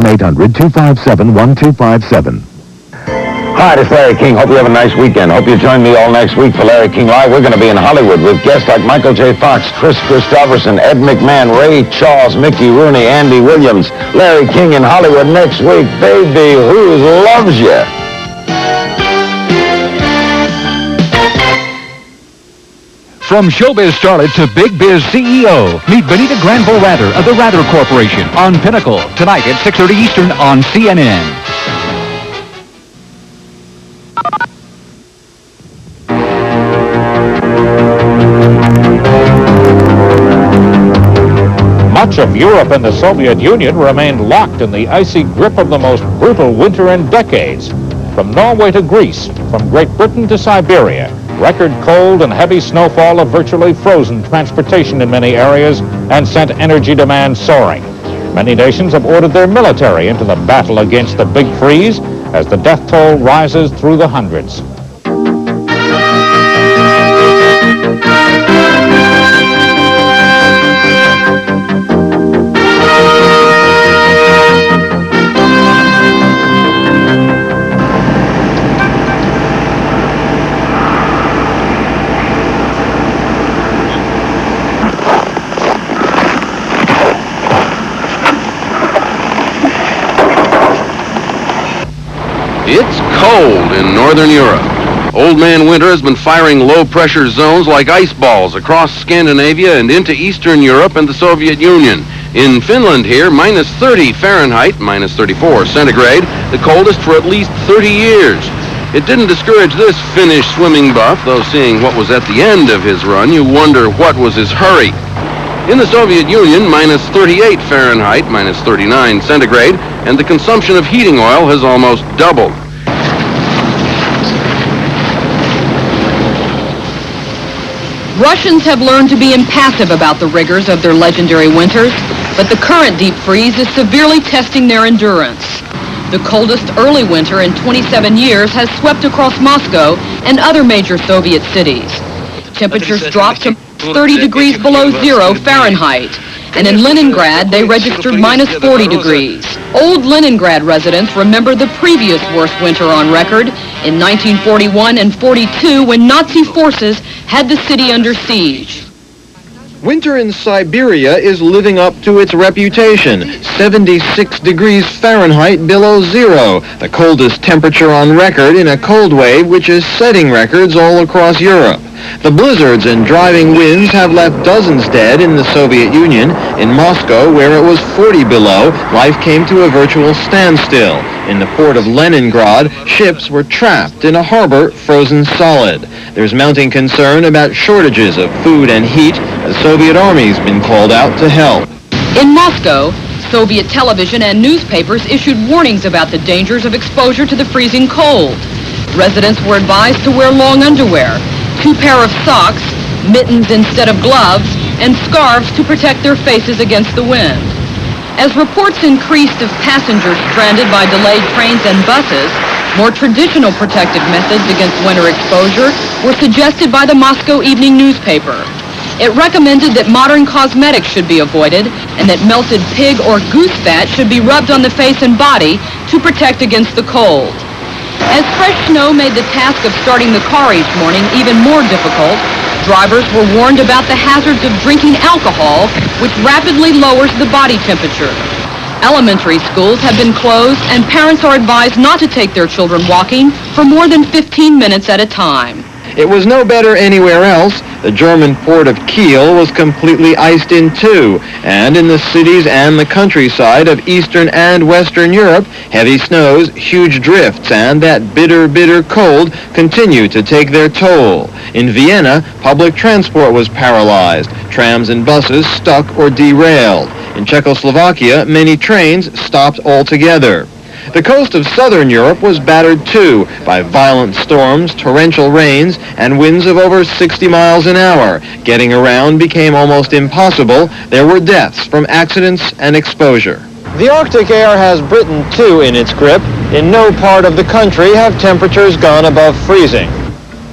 1-800-257-1257. Hi, this is Larry King. Hope you have a nice weekend. Hope you join me all next week for Larry King Live. We're going to be in Hollywood with guests like Michael J. Fox, Chris Christopherson, Ed McMahon, Ray Charles, Mickey Rooney, Andy Williams. Larry King in Hollywood next week. Baby, who loves you? From showbiz starlet to big biz CEO, meet Benita Granville-Rather of the Rather Corporation on Pinnacle, tonight at 6:30 Eastern on CNN. Much of Europe and the Soviet Union remained locked in the icy grip of the most brutal winter in decades. From Norway to Greece, from Great Britain to Siberia, record cold and heavy snowfall have virtually frozen transportation in many areas and sent energy demand soaring. Many nations have ordered their military into the battle against the big freeze as the death toll rises through the hundreds. It's cold in northern Europe. Old Man Winter has been firing low-pressure zones like ice balls across Scandinavia and into Eastern Europe and the Soviet Union. In Finland here, minus 30 Fahrenheit, minus 34 centigrade, the coldest for at least 30 years. It didn't discourage this Finnish swimming buff, though seeing what was at the end of his run, you wonder what was his hurry. In the Soviet Union, minus 38 Fahrenheit, minus 39 centigrade, and the consumption of heating oil has almost doubled. Russians have learned to be impassive about the rigors of their legendary winters, but the current deep freeze is severely testing their endurance. The coldest early winter in 27 years has swept across Moscow and other major Soviet cities. Temperatures dropped to 30 degrees below zero Fahrenheit, and in Leningrad they registered minus 40 degrees. Old Leningrad residents remember the previous worst winter on record in 1941 and 42 when Nazi forces had the city under siege. Winter in Siberia is living up to its reputation. 76 degrees Fahrenheit below zero, the coldest temperature on record in a cold wave which is setting records all across Europe. The blizzards and driving winds have left dozens dead in the Soviet Union. In Moscow, where it was 40 below, life came to a virtual standstill. In the port of Leningrad, ships were trapped in a harbor frozen solid. There's mounting concern about shortages of food and heat. The Soviet Army's been called out to help. In Moscow, Soviet television and newspapers issued warnings about the dangers of exposure to the freezing cold. Residents were advised to wear long underwear, 2 pair of socks, mittens instead of gloves, and scarves to protect their faces against the wind. As reports increased of passengers stranded by delayed trains and buses, more traditional protective methods against winter exposure were suggested by the Moscow Evening newspaper. It recommended that modern cosmetics should be avoided and that melted pig or goose fat should be rubbed on the face and body to protect against the cold. As fresh snow made the task of starting the car each morning even more difficult, drivers were warned about the hazards of drinking alcohol, which rapidly lowers the body temperature. Elementary schools have been closed, and parents are advised not to take their children walking for more than 15 minutes at a time. It was no better anywhere else. The German port of Kiel was completely iced in too, and in the cities and the countryside of Eastern and Western Europe, heavy snows, huge drifts, and that bitter, bitter cold continue to take their toll. In Vienna, public transport was paralyzed, trams and buses stuck or derailed. In Czechoslovakia, many trains stopped altogether. The coast of southern Europe was battered too by violent storms, torrential rains, and winds of over 60 miles an hour. Getting around became almost impossible. There were deaths from accidents and exposure. The Arctic air has Britain too in its grip. In no part of the country have temperatures gone above freezing.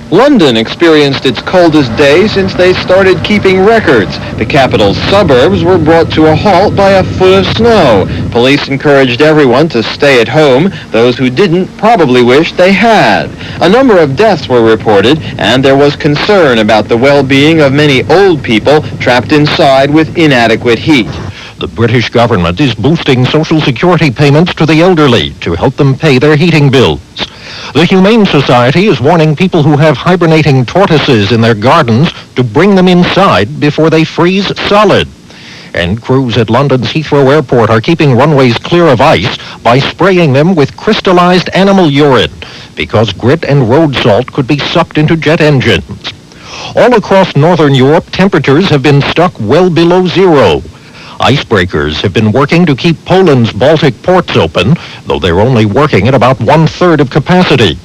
London experienced its coldest day since they started keeping records. The capital's suburbs were brought to a halt by a foot of snow. Police encouraged everyone to stay at home. Those who didn't probably wished they had. A number of deaths were reported, and there was concern about the well-being of many old people trapped inside with inadequate heat. The British government is boosting Social Security payments to the elderly to help them pay their heating bills. The Humane Society is warning people who have hibernating tortoises in their gardens to bring them inside before they freeze solid. And crews at London's Heathrow Airport are keeping runways clear of ice by spraying them with crystallized animal urine, because grit and road salt could be sucked into jet engines. All across northern Europe, temperatures have been stuck well below zero. Icebreakers have been working to keep Poland's Baltic ports open, though they're only working at about 1/3 of capacity.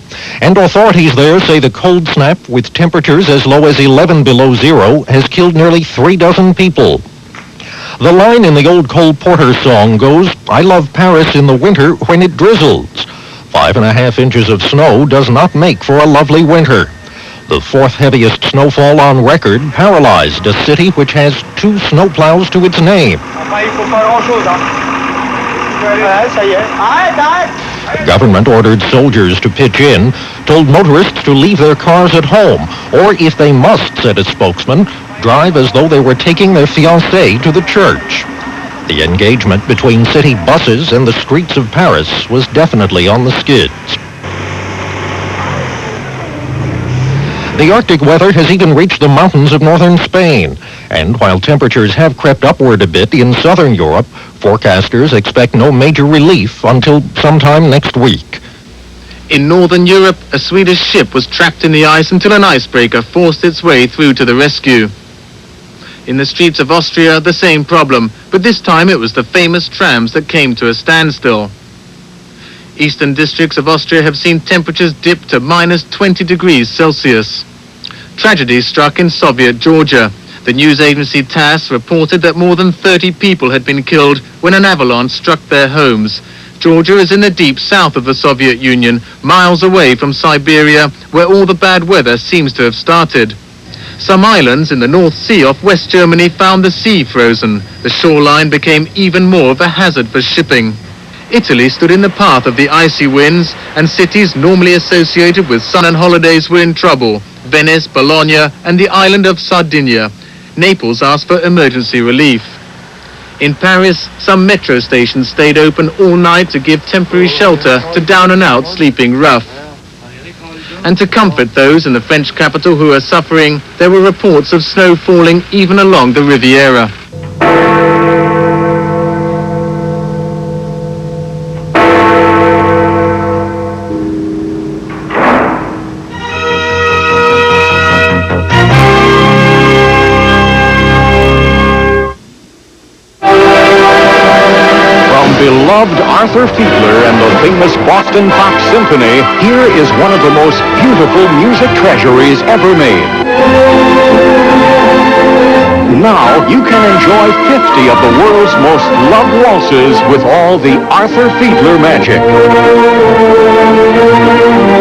And authorities there say the cold snap, with temperatures as low as 11 below zero, has killed nearly 36 people. The line in the old Cole Porter song goes, "I love Paris in the winter when it drizzles." 5.5 inches of snow does not make for a lovely winter. The fourth heaviest snowfall on record paralyzed a city which has 2 snowplows to its name. The government ordered soldiers to pitch in, told motorists to leave their cars at home, or if they must, said a spokesman, drive as though they were taking their fiancée to the church. The engagement between city buses and the streets of Paris was definitely on the skids. The Arctic weather has even reached the mountains of northern Spain. And while temperatures have crept upward a bit in southern Europe, forecasters expect no major relief until sometime next week. In northern Europe, a Swedish ship was trapped in the ice until an icebreaker forced its way through to the rescue. In the streets of Austria, the same problem, but this time it was the famous trams that came to a standstill. Eastern districts of Austria have seen temperatures dip to minus 20 degrees Celsius. Tragedy struck in Soviet Georgia. The news agency TASS reported that more than 30 people had been killed when an avalanche struck their homes. Georgia is in the deep south of the Soviet Union, miles away from Siberia, where all the bad weather seems to have started. Some islands in the North Sea off West Germany found the sea frozen. The shoreline became even more of a hazard for shipping. Italy stood in the path of the icy winds, and cities normally associated with sun and holidays were in trouble. Venice, Bologna, and the island of Sardinia. Naples asked for emergency relief. In Paris, some metro stations stayed open all night to give temporary shelter to down-and-out sleeping rough. And to comfort those in the French capital who are suffering, there were reports of snow falling even along the Riviera. Beloved Arthur Fiedler and the famous Boston Pop Symphony, here is one of the most beautiful music treasuries ever made. Now you can enjoy 50 of the world's most loved waltzes with all the Arthur Fiedler magic.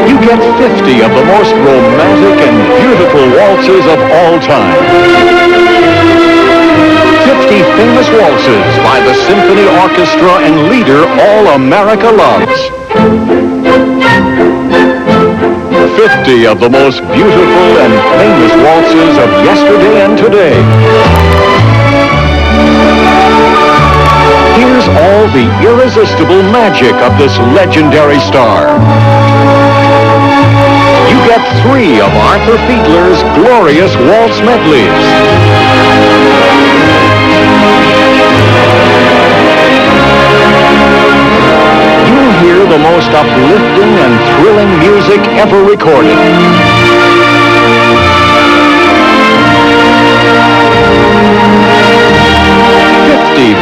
You get 50 of the most romantic and beautiful waltzes of all time. 50 famous waltzes by the symphony orchestra and leader all America loves. 50 of the most beautiful and famous waltzes of yesterday and today. Here's all the irresistible magic of this legendary star. You get 3 of Arthur Fiedler's glorious waltz medleys. You'll hear the most uplifting and thrilling music ever recorded.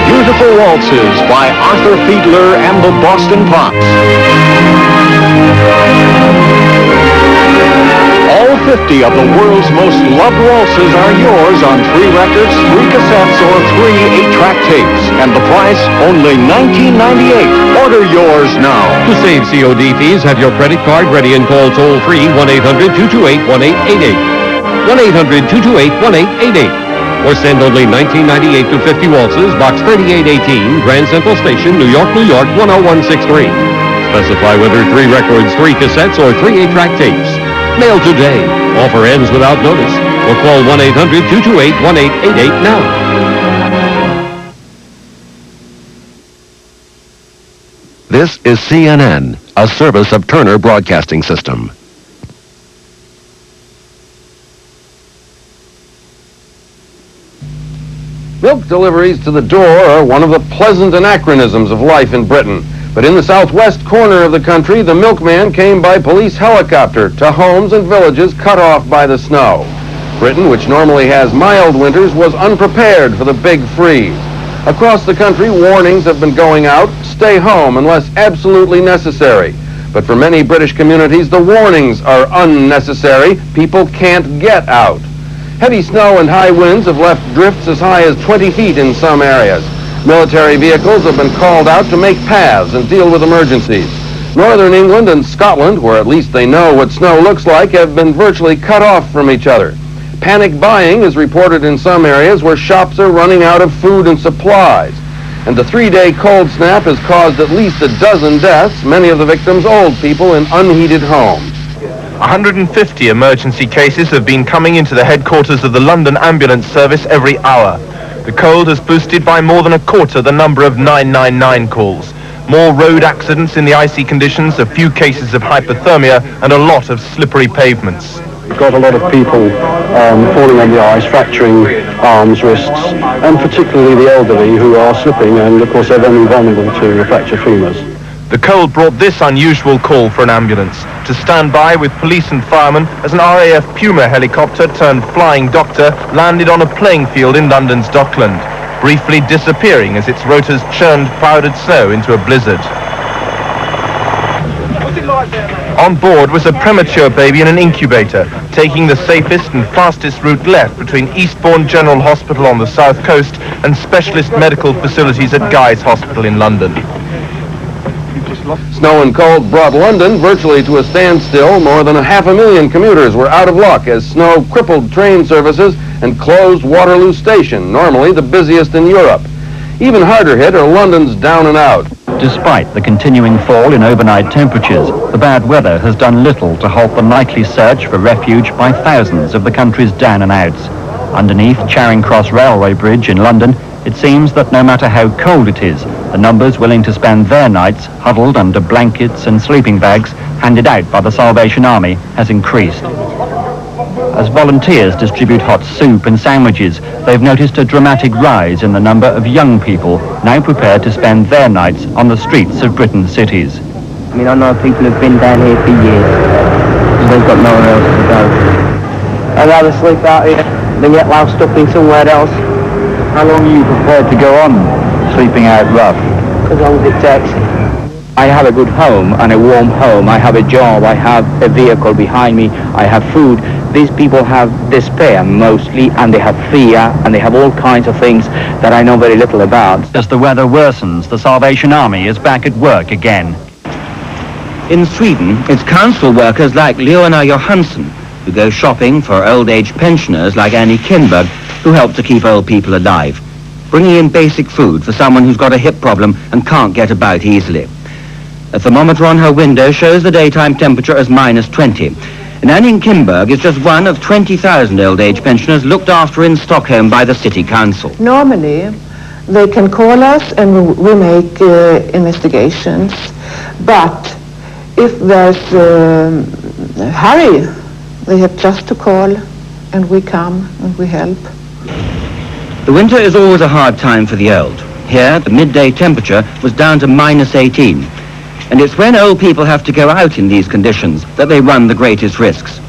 Beautiful waltzes by Arthur Fiedler and the Boston Pops. All 50 of the world's most loved waltzes are yours on 3 records, 3 cassettes, or 3 8-track tapes. And the price, only $19.98. Order yours now. To save COD fees, have your credit card ready and call toll-free 1-800-228-1888. 1-800-228-1888. Or send only $19.98 to 50 waltzes, Box 3818, Grand Central Station, New York, New York, 10163. Specify whether 3 records, 3 cassettes, or 3 8-track tapes. Mail today. Offer ends without notice. Or call 1-800-228-1888 now. This is CNN, a service of Turner Broadcasting System. Milk deliveries to the door are one of the pleasant anachronisms of life in Britain. But in the southwest corner of the country, the milkman came by police helicopter to homes and villages cut off by the snow. Britain, which normally has mild winters, was unprepared for the big freeze. Across the country, warnings have been going out, stay home unless absolutely necessary. But for many British communities, the warnings are unnecessary. People can't get out. Heavy snow and high winds have left drifts as high as 20 feet in some areas. Military vehicles have been called out to make paths and deal with emergencies. Northern England and Scotland, where at least they know what snow looks like, have been virtually cut off from each other. Panic buying is reported in some areas where shops are running out of food and supplies. And the 3-day cold snap has caused at least a dozen deaths, many of the victims old people in unheated homes. 150 emergency cases have been coming into the headquarters of the London Ambulance Service every hour. The cold has boosted by more than a quarter the number of 999 calls. More road accidents in the icy conditions, a few cases of hypothermia, and a lot of slippery pavements. We've got a lot of people falling on the ice, fracturing arms, wrists, and particularly the elderly who are slipping, and of course they're very vulnerable to fracture femurs. The cold brought this unusual call for an ambulance to stand by with police and firemen as an RAF Puma helicopter turned flying doctor landed on a playing field in London's Dockland, briefly disappearing as its rotors churned powdered snow into a blizzard. On board was a premature baby in an incubator, taking the safest and fastest route left between Eastbourne General Hospital on the south coast and specialist medical facilities at Guy's Hospital in London. Snow and cold brought London virtually to a standstill. More than 500,000 commuters were out of luck as snow crippled train services and closed Waterloo Station, normally the busiest in Europe. Even harder hit are London's down and out. Despite the continuing fall in overnight temperatures, the bad weather has done little to halt the nightly search for refuge by thousands of the country's down and outs. Underneath Charing Cross Railway Bridge in London, it seems that no matter how cold it is, the numbers willing to spend their nights huddled under blankets and sleeping bags handed out by the Salvation Army has increased. As volunteers distribute hot soup and sandwiches, they've noticed a dramatic rise in the number of young people now prepared to spend their nights on the streets of Britain's cities. I mean, I know people who've been down here for years, and they've got nowhere else to go. I'd rather sleep out here than get loused up in somewhere else. How long are you prepared to go on sleeping out rough? As long as it takes. I have a good home and a warm home. I have a job. I have a vehicle behind me. I have food. These people have despair mostly, and they have fear, and they have all kinds of things that I know very little about. As the weather worsens, the Salvation Army is back at work again. In Sweden, it's council workers like Leona Johansson who go shopping for old age pensioners like Annie Kinberg, who help to keep old people alive, bringing in basic food for someone who's got a hip problem and can't get about easily. A thermometer on her window shows the daytime temperature as -20. And Annie Kinberg is just one of 20,000 old age pensioners looked after in Stockholm by the city council. Normally, they can call us and we make investigations. But if there's a hurry, they have just to call and we come and we help. The winter is always a hard time for the old. Here, the midday temperature was down to -18. And it's when old people have to go out in these conditions that they run the greatest risks.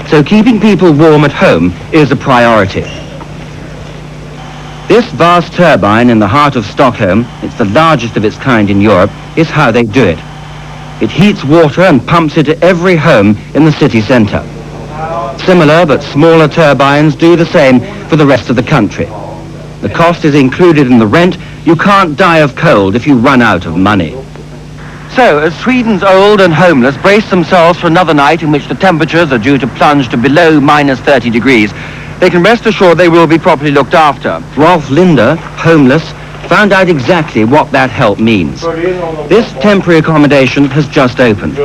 So keeping people warm at home is a priority. This vast turbine in the heart of Stockholm, it's the largest of its kind in Europe, is how they do it. It heats water and pumps it to every home in the city centre. Similar but smaller turbines do the same for the rest of the country. The cost is included in the rent. You can't die of cold if you run out of money. So, as Sweden's old and homeless brace themselves for another night in which the temperatures are due to plunge to below minus 30 degrees, they can rest assured they will be properly looked after. Rolf Linder, homeless, found out exactly what that help means. This temporary accommodation has just opened,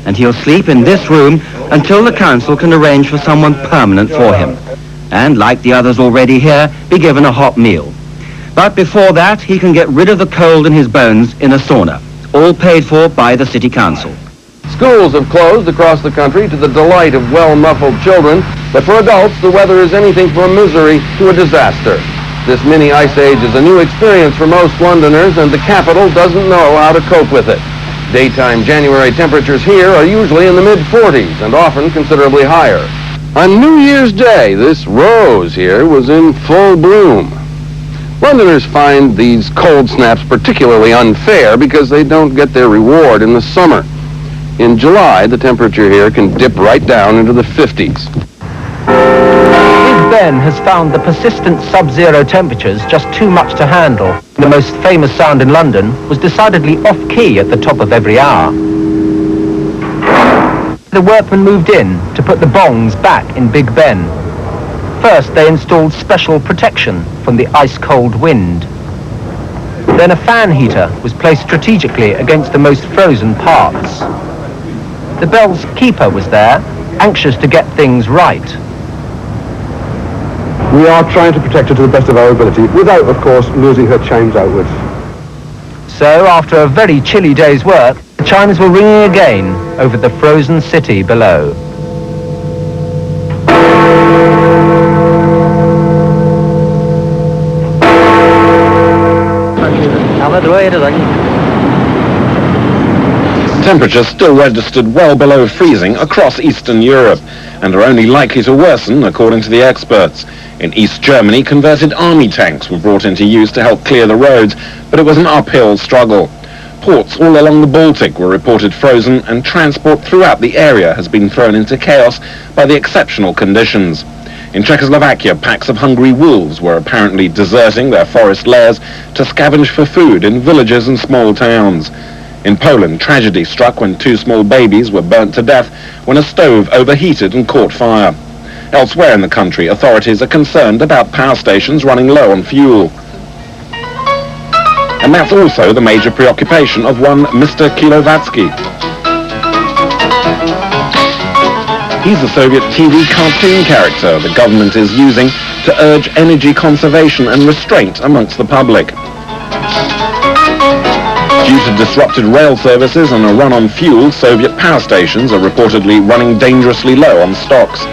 and he'll sleep in this room until the council can arrange for someone permanent for him, and, like the others already here, be given a hot meal. But before that, he can get rid of the cold in his bones in a sauna, all paid for by the city council. Schools have closed across the country to the delight of well-muffled children, but for adults, the weather is anything from misery to a disaster. This mini ice age is a new experience for most Londoners, and the capital doesn't know how to cope with it. Daytime January temperatures here are usually in the mid-40s and often considerably higher. On New Year's Day, this rose here was in full bloom. Londoners find these cold snaps particularly unfair because they don't get their reward in the summer. In July, the temperature here can dip right down into the 50s. Big Ben has found the persistent sub-zero temperatures just too much to handle. The most famous sound in London was decidedly off-key at the top of every hour. The workmen moved in to put the bongs back in Big Ben. First, they installed special protection from the ice-cold wind. Then a fan heater was placed strategically against the most frozen parts. The bell's keeper was there, anxious to get things right. We are trying to protect her to the best of our ability, without, of course, losing her chimes outwards. So, after a very chilly day's work, the chimes were ringing again over the frozen city below. Temperatures still registered well below freezing across Eastern Europe and are only likely to worsen according to the experts. In East Germany, converted army tanks were brought into use to help clear the roads, but it was an uphill struggle. Ports all along the Baltic were reported frozen, and transport throughout the area has been thrown into chaos by the exceptional conditions. In Czechoslovakia, packs of hungry wolves were apparently deserting their forest lairs to scavenge for food in villages and small towns. In Poland, tragedy struck when two small babies were burnt to death when a stove overheated and caught fire. Elsewhere in the country, authorities are concerned about power stations running low on fuel. And that's also the major preoccupation of one Mr. Kilovatsky. He's a Soviet TV cartoon character the government is using to urge energy conservation and restraint amongst the public. Due to disrupted rail services and a run on fuel, Soviet power stations are reportedly running dangerously low on stocks.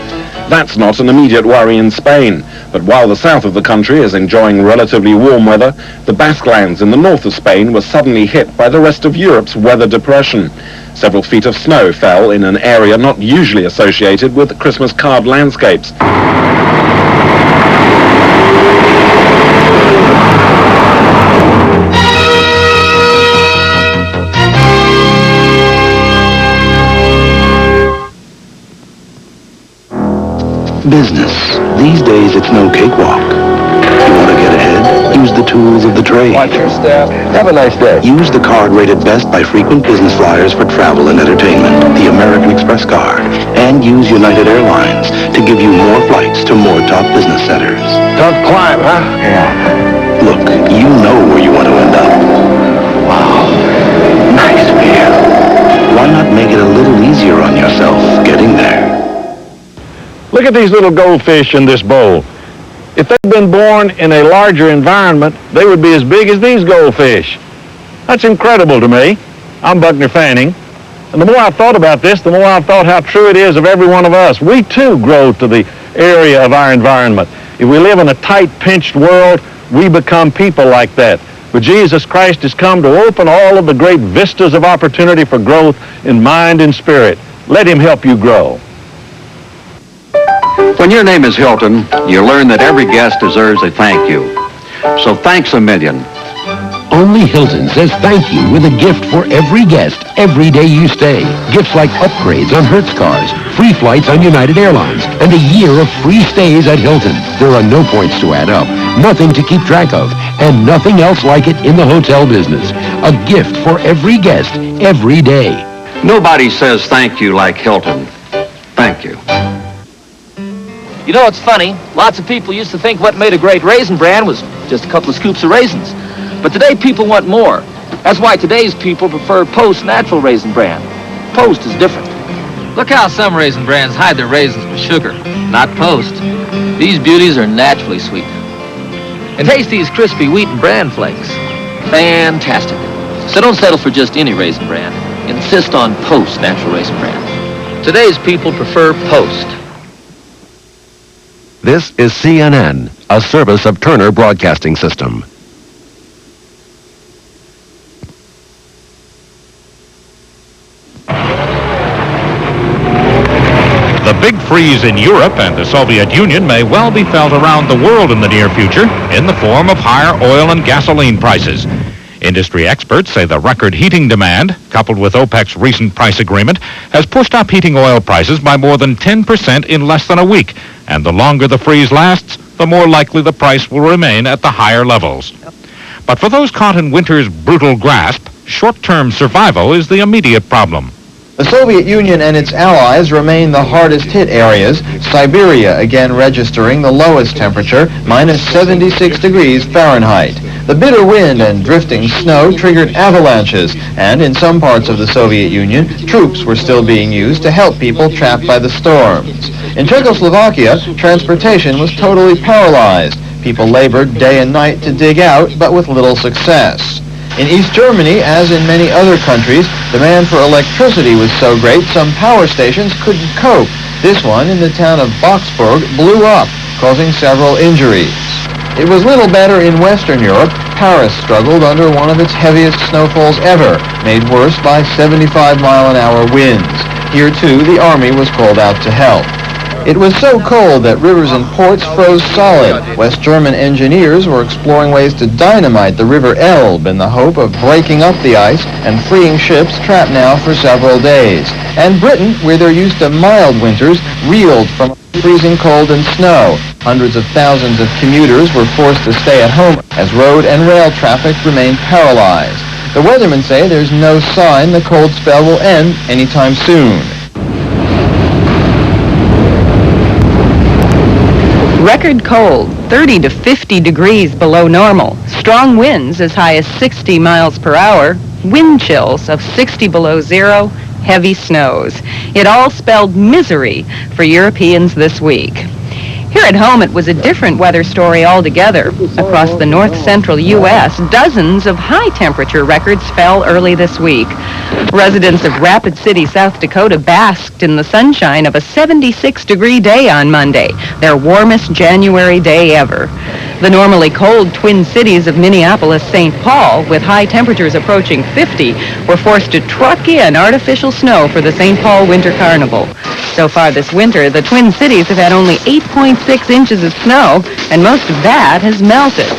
That's not an immediate worry in Spain, but while the south of the country is enjoying relatively warm weather, the Basque lands in the north of Spain were suddenly hit by the rest of Europe's weather depression. Several feet of snow fell in an area not usually associated with Christmas card landscapes. Business. These days it's no cakewalk. You want to get ahead? Use the tools of the trade. Watch your step. Have a nice day. Use the card rated best by frequent business flyers for travel and entertainment, the American Express card. And use United Airlines to give you more flights to more top business centers. Tough climb, huh? Yeah. Look, you know where you want to end up. Wow. Nice view. Why not make it a little easier on yourself getting there? Look at these little goldfish in this bowl. If they'd been born in a larger environment, they would be as big as these goldfish. That's incredible to me. I'm Buckner Fanning. And the more I've thought about this, the more I've thought how true it is of every one of us. We too grow to the area of our environment. If we live in a tight, pinched world, we become people like that. But Jesus Christ has come to open all of the great vistas of opportunity for growth in mind and spirit. Let him help you grow. When your name is Hilton, you learn that every guest deserves a thank you. So thanks a million. only Hilton says thank you with a gift for every guest every day you stay. Gifts like upgrades on Hertz cars, free flights on United Airlines, and a year of free stays at Hilton. There are no points to add up, nothing to keep track of, and nothing else like it in the hotel business. A gift for every guest every day. Nobody says thank you like Hilton. Thank you. You know, it's funny. Lots of people used to think what made a great raisin bran was just a couple of scoops of raisins. But today people want more. That's why today's people prefer Post natural raisin bran. Post is different. Look how some raisin brands hide their raisins with sugar. Not Post. These beauties are naturally sweet. And taste these crispy wheat and bran flakes. Fantastic. So don't settle for just any raisin bran. Insist on Post natural raisin bran. Today's people prefer Post. This is CNN, a service of Turner Broadcasting System. The big freeze in Europe and the Soviet Union may well be felt around the world in the near future in the form of higher oil and gasoline prices. Industry experts say the record heating demand, coupled with OPEC's recent price agreement, has pushed up heating oil prices by more than 10% in less than a week. And the longer the freeze lasts, the more likely the price will remain at the higher levels. But for those caught in winter's brutal grasp, short-term survival is the immediate problem. The Soviet Union and its allies remain the hardest hit areas, Siberia again registering the lowest temperature, minus 76 degrees Fahrenheit. The bitter wind and drifting snow triggered avalanches, and in some parts of the Soviet Union, troops were still being used to help people trapped by the storms. In Czechoslovakia, transportation was totally paralyzed. People labored day and night to dig out, but with little success. In East Germany, as in many other countries, demand for electricity was so great some power stations couldn't cope. This one in the town of Boxburg blew up, causing several injuries. It was little better in Western Europe. Paris struggled under one of its heaviest snowfalls ever, made worse by 75-mile-an-hour winds. Here, too, the army was called out to help. It was so cold that rivers and ports froze solid. West German engineers were exploring ways to dynamite the River Elbe in the hope of breaking up the ice and freeing ships trapped now for several days. And Britain, where they're used to mild winters, reeled from freezing cold and snow. Hundreds of thousands of commuters were forced to stay at home as road and rail traffic remained paralyzed. The weathermen say there's no sign the cold spell will end anytime soon. Record cold, 30 to 50 degrees below normal. Strong winds as high as 60 miles per hour. Wind chills of 60 below zero. Heavy snows. It all spelled misery for Europeans this week. Here at home, it was a different weather story altogether. Across the north-central U.S., dozens of high-temperature records fell early this week. Residents of Rapid City, South Dakota, basked in the sunshine of a 76-degree day on Monday, their warmest January day ever. The normally cold Twin Cities of Minneapolis-St. Paul, with high temperatures approaching 50, were forced to truck in artificial snow for the St. Paul Winter Carnival. So far this winter, the Twin Cities have had only 8.6 inches of snow, and most of that has melted.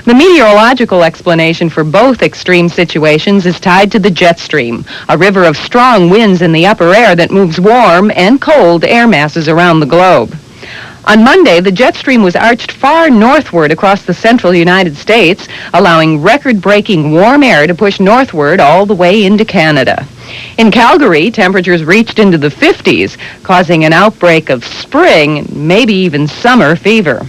The meteorological explanation for both extreme situations is tied to the jet stream, a river of strong winds in the upper air that moves warm and cold air masses around the globe. On Monday, the jet stream was arched far northward across the central United States, allowing record-breaking warm air to push northward all the way into Canada. In Calgary, temperatures reached into the 50s, causing an outbreak of spring, maybe even summer fever.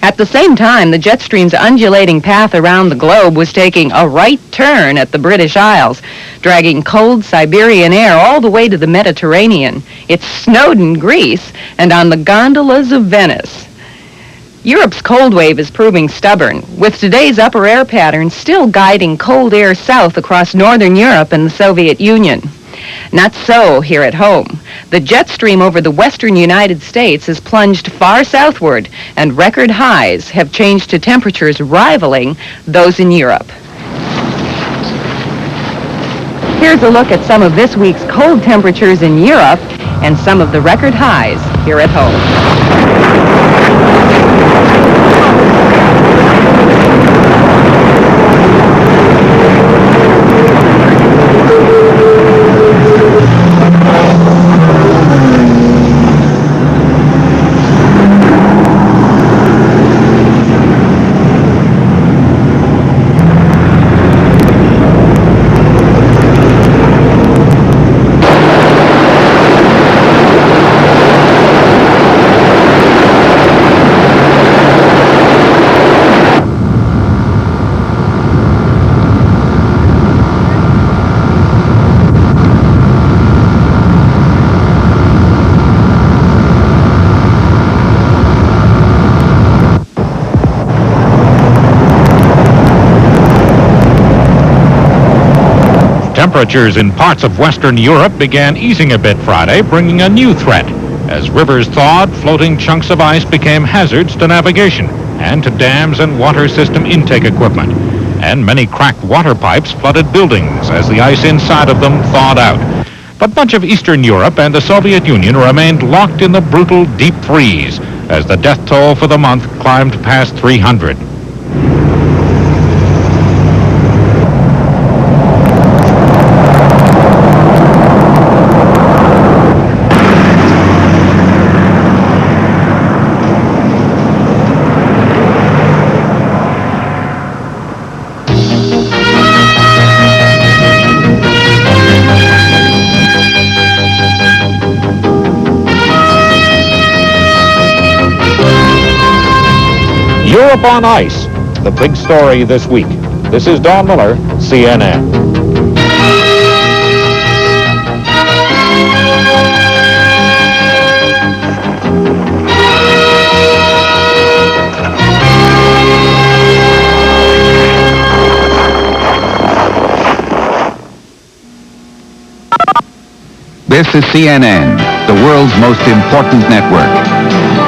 At the same time, the jet stream's undulating path around the globe was taking a right turn at the British Isles, dragging cold Siberian air all the way to the Mediterranean. It snowed in Greece and on the gondolas of Venice. Europe's cold wave is proving stubborn, with today's upper air pattern still guiding cold air south across northern Europe and the Soviet Union. Not so here at home. The jet stream over the western United States has plunged far southward, and record highs have changed to temperatures rivaling those in Europe. Here's a look at some of this week's cold temperatures in Europe and some of the record highs here at home. Temperatures in parts of Western Europe began easing a bit Friday, bringing a new threat. As rivers thawed, floating chunks of ice became hazards to navigation and to dams and water system intake equipment. And many cracked water pipes flooded buildings as the ice inside of them thawed out. But much of Eastern Europe and the Soviet Union remained locked in the brutal deep freeze as the death toll for the month climbed past 300. Europe on ice, the big story this week. This is Don Miller, CNN. This is CNN, the world's most important network.